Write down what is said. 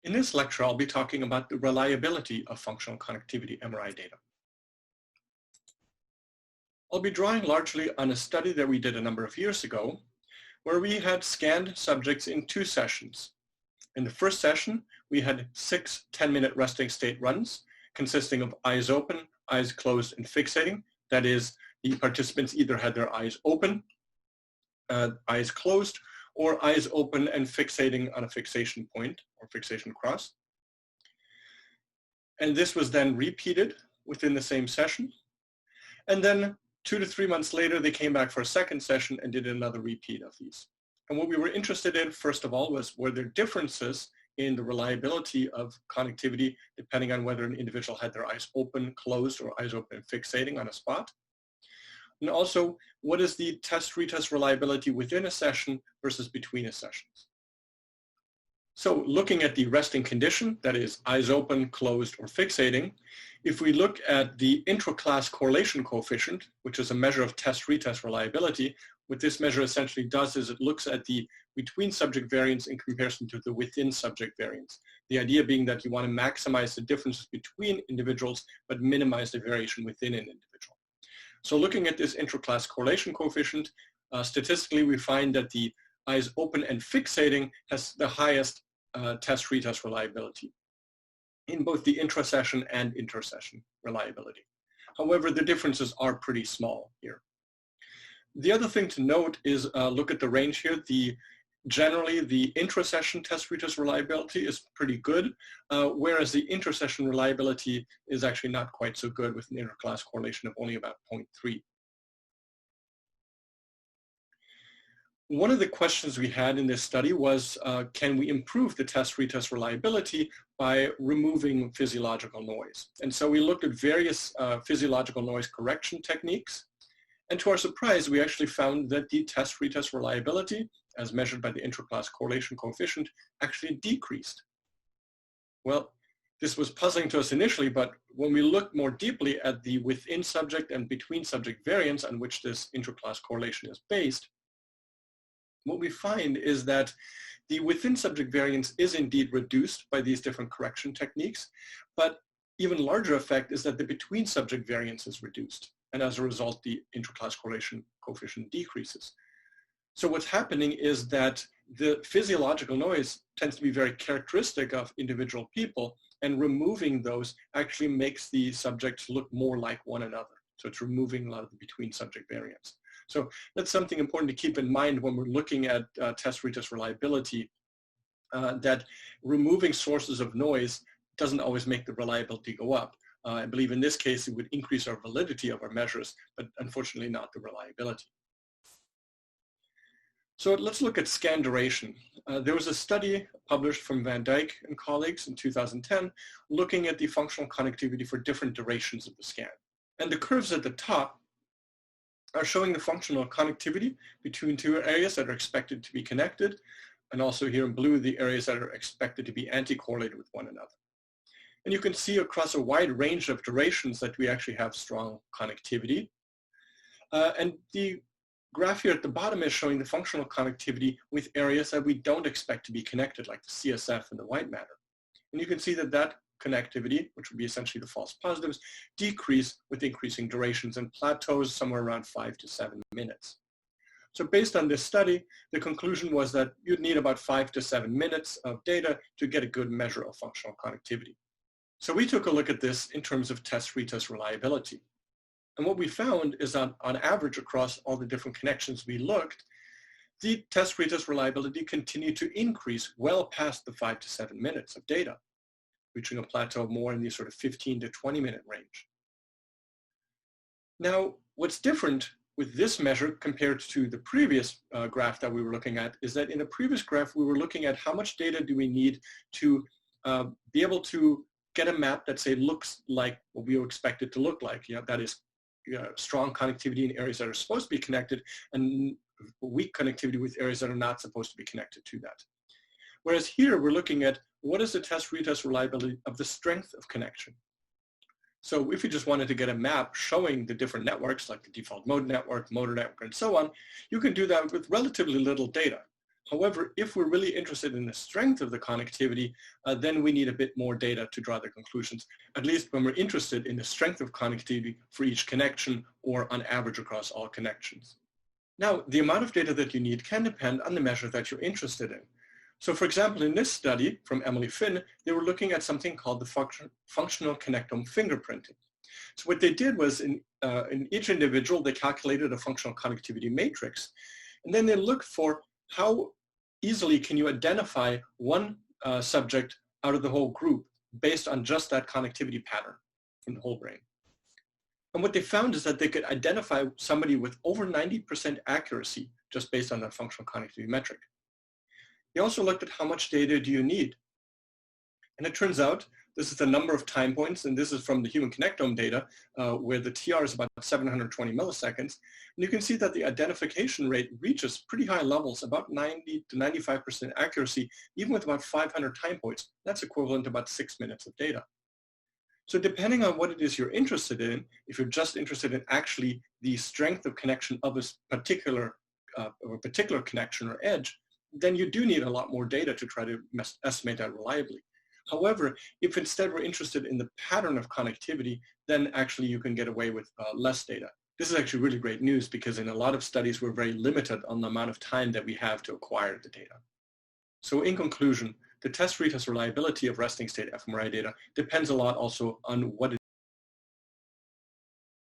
In this lecture, I'll be talking about the reliability of functional connectivity MRI data. I'll be drawing largely on a study that we did a number of years ago, where we had scanned subjects in 2 sessions. In the first session, we had 6 10-minute resting state runs consisting of eyes open, eyes closed, and fixating. That is, the participants either had their eyes open, eyes closed, or eyes open and fixating on a fixation point or fixation cross. And this was then repeated within the same session. And then 2 to 3 months later, they came back for a second session and did another repeat of these. And what we were interested in, first of all, was were there differences in the reliability of connectivity depending on whether an individual had their eyes open, closed, or eyes open and fixating on a spot? And also, what is the test-retest reliability within a session versus between a sessions? So looking at the resting condition, that is eyes open, closed, or fixating, if we look at the intra-class correlation coefficient, which is a measure of test-retest reliability, what this measure essentially does is it looks at the between-subject variance in comparison to the within-subject variance. The idea being that you want to maximize the differences between individuals, but minimize the variation within an individual. So looking at this intra-class correlation coefficient, statistically we find that the eyes open and fixating has the highest test-retest reliability in both the intra-session and inter-session reliability. However, the differences are pretty small here. The other thing to note is look at the range here. Generally, the intra-session test-retest reliability is pretty good, whereas the inter-session reliability is actually not quite so good with an inter-class correlation of only about 0.3. One of the questions we had in this study was, can we improve the test-retest reliability by removing physiological noise? And so we looked at various physiological noise correction techniques. And to our surprise, we actually found that the test-retest reliability, as measured by the intra-class correlation coefficient, actually decreased. Well, this was puzzling to us initially, but when we looked more deeply at the within-subject and between-subject variance on which this intra-class correlation is based, what we find is that the within-subject variance is indeed reduced by these different correction techniques, but even larger effect is that the between-subject variance is reduced. And as a result, the intra-class correlation coefficient decreases. So what's happening is that the physiological noise tends to be very characteristic of individual people, and removing those actually makes the subjects look more like one another. So it's removing a lot of the between-subject variance. So that's something important to keep in mind when we're looking at test-retest reliability, that removing sources of noise doesn't always make the reliability go up. I believe in this case, it would increase our validity of our measures, but unfortunately not the reliability. So let's look at scan duration. There was a study published from Van Dijk and colleagues in 2010 looking at the functional connectivity for different durations of the scan. And the curves at the top are showing the functional connectivity between 2 areas that are expected to be connected, and also here in blue, the areas that are expected to be anti-correlated with one another. And you can see across a wide range of durations that we actually have strong connectivity. And the graph here at the bottom is showing the functional connectivity with areas that we don't expect to be connected, like the CSF and the white matter. And you can see that that connectivity, which would be essentially the false positives, decrease with increasing durations and plateaus somewhere around 5 to 7 minutes. So based on this study, the conclusion was that you'd need about 5 to 7 minutes of data to get a good measure of functional connectivity. So we took a look at this in terms of test-retest reliability. And what we found is that on average across all the different connections we looked, the test-retest reliability continued to increase well past the 5 to 7 minutes of data, reaching a plateau more in the sort of 15 to 20 minute range. Now, what's different with this measure compared to the previous graph that we were looking at is that in the previous graph, we were looking at how much data do we need to be able to get a map that, say, looks like what we would expect it to look like. That is strong connectivity in areas that are supposed to be connected and weak connectivity with areas that are not supposed to be connected to that. Whereas here, we're looking at what is the test-retest reliability of the strength of connection. So if you just wanted to get a map showing the different networks, like the default mode network, motor network, and so on, you can do that with relatively little data. However, if we're really interested in the strength of the connectivity, then we need a bit more data to draw the conclusions, at least when we're interested in the strength of connectivity for each connection or on average across all connections. Now, the amount of data that you need can depend on the measure that you're interested in. So for example, in this study from Emily Finn, they were looking at something called the functional connectome fingerprinting. So what they did was in each individual, they calculated a functional connectivity matrix, and then they looked for how easily can you identify one subject out of the whole group based on just that connectivity pattern from the whole brain. And what they found is that they could identify somebody with over 90% accuracy just based on that functional connectivity metric. They also looked at how much data do you need. And it turns out this is the number of time points, and this is from the human connectome data, where the TR is about 720 milliseconds. And you can see that the identification rate reaches pretty high levels, about 90 to 95% accuracy, even with about 500 time points. That's equivalent to about 6 minutes of data. So depending on what it is you're interested in, if you're just interested in actually the strength of connection of a particular connection or edge, then you do need a lot more data to try to estimate that reliably. However, if instead we're interested in the pattern of connectivity, then actually you can get away with less data. This is actually really great news because in a lot of studies, we're very limited on the amount of time that we have to acquire the data. So in conclusion, the test-retest reliability of resting state fMRI data depends a lot also on what